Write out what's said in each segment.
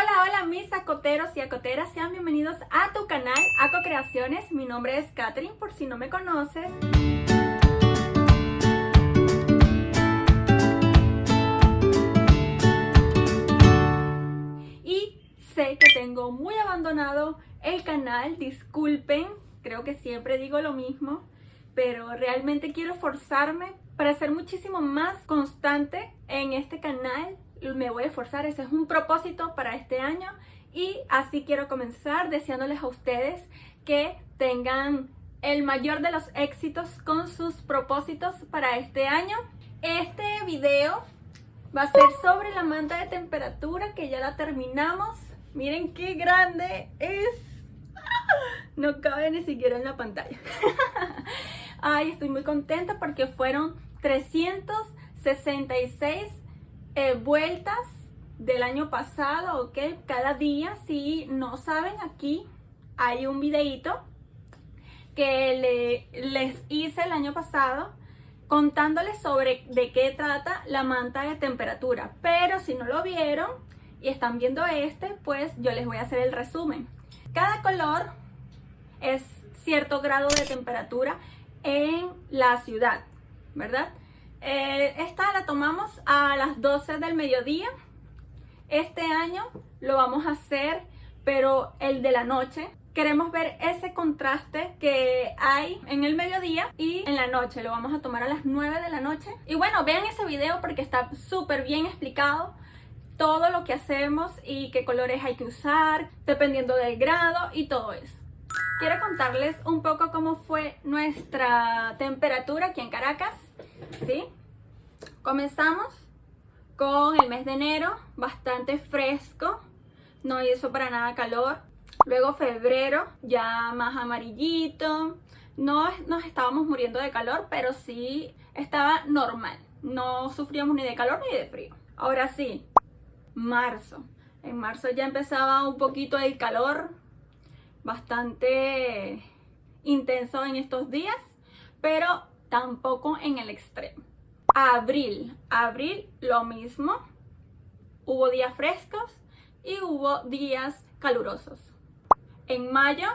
Hola, hola mis acoteros y acoteras, sean bienvenidos a tu canal Aco Creaciones. Mi nombre es Katherine, por si no me conoces. Y sé que tengo muy abandonado el canal, disculpen, creo que siempre digo lo mismo, pero realmente quiero forzarme para ser muchísimo más constante en este canal. Me voy a esforzar, ese es un propósito para este año y así quiero comenzar deseándoles a ustedes que tengan el mayor de los éxitos con sus propósitos para este año. Este video va a ser sobre la manta de temperatura que ya la terminamos. Miren qué grande es. No cabe ni siquiera en la pantalla. Ay, estoy muy contenta porque fueron 366 vueltas del año pasado, ¿ok? Cada día, si no saben, aquí hay un videito que les hice el año pasado contándoles sobre de qué trata la manta de temperatura. Pero si no lo vieron y están viendo pues yo les voy a hacer el resumen. Cada color es cierto grado de temperatura en la ciudad, ¿verdad? Esta la tomamos a las 12 del mediodía. Este año lo vamos a hacer, pero el de la noche. Queremos ver ese contraste que hay en el mediodía y en la noche. Lo vamos a tomar a las 9 de la noche. Y bueno, vean ese video porque está súper bien explicado todo lo que hacemos y qué colores hay que usar, dependiendo del grado y todo eso. Quiero contarles un poco cómo fue nuestra temperatura aquí en Caracas, ¿sí? Comenzamos con el mes de enero, bastante fresco, no hizo para nada calor. Luego febrero, ya más amarillito, no nos estábamos muriendo de calor, pero sí estaba normal. No sufríamos ni de calor ni de frío. Ahora sí, marzo. En marzo ya empezaba un poquito el calor, bastante intenso en estos días, pero tampoco en el extremo. Abril lo mismo, hubo días frescos y hubo días calurosos. En mayo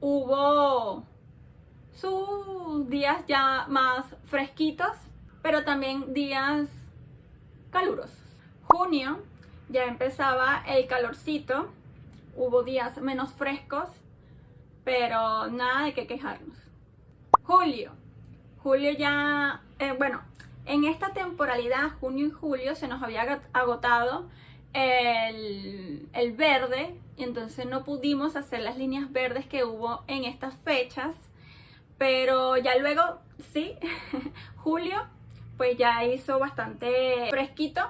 hubo sus días ya más fresquitos, pero también días calurosos. Junio ya empezaba el calorcito, hubo días menos frescos, pero nada de qué quejarnos. Julio ya, bueno, en esta temporalidad, junio y julio, se nos había agotado el verde y entonces no pudimos hacer las líneas verdes que hubo en estas fechas, pero ya luego, sí, julio, pues ya hizo bastante fresquito,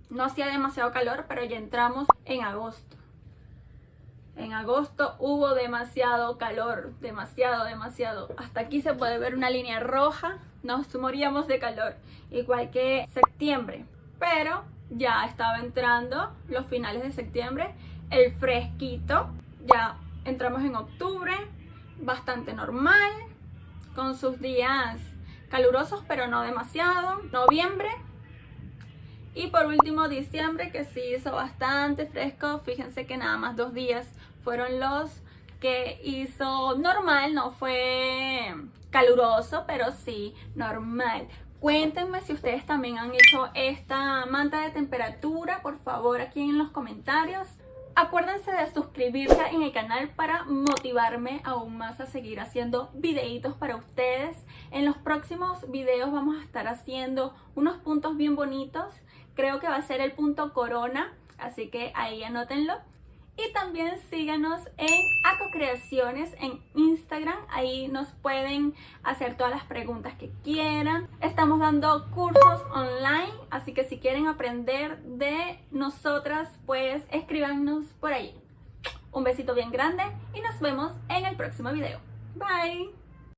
no hacía demasiado calor, pero ya entramos en agosto. En agosto hubo demasiado calor, demasiado. Hasta aquí se puede ver una línea roja, nos moríamos de calor, igual que septiembre. Pero ya estaba entrando los finales de septiembre, el fresquito, ya entramos en octubre, bastante normal, con sus días calurosos, pero no demasiado. Noviembre. Y por último diciembre, que sí hizo bastante fresco. Fíjense que nada más 2 días fueron los que hizo normal. No fue caluroso, pero sí normal. Cuéntenme si ustedes también han hecho esta manta de temperatura, por favor, aquí en los comentarios. Acuérdense de suscribirse en el canal para motivarme aún más a seguir haciendo videitos para ustedes. En los próximos videos vamos a estar haciendo unos puntos bien bonitos. Creo que va a ser el punto corona, así que ahí anótenlo. Y también síganos en Aco Creaciones en Instagram. Ahí nos pueden hacer todas las preguntas que quieran. Estamos dando cursos online, así que si quieren aprender de nosotras, pues escríbanos por ahí. Un besito bien grande y nos vemos en el próximo video. Bye.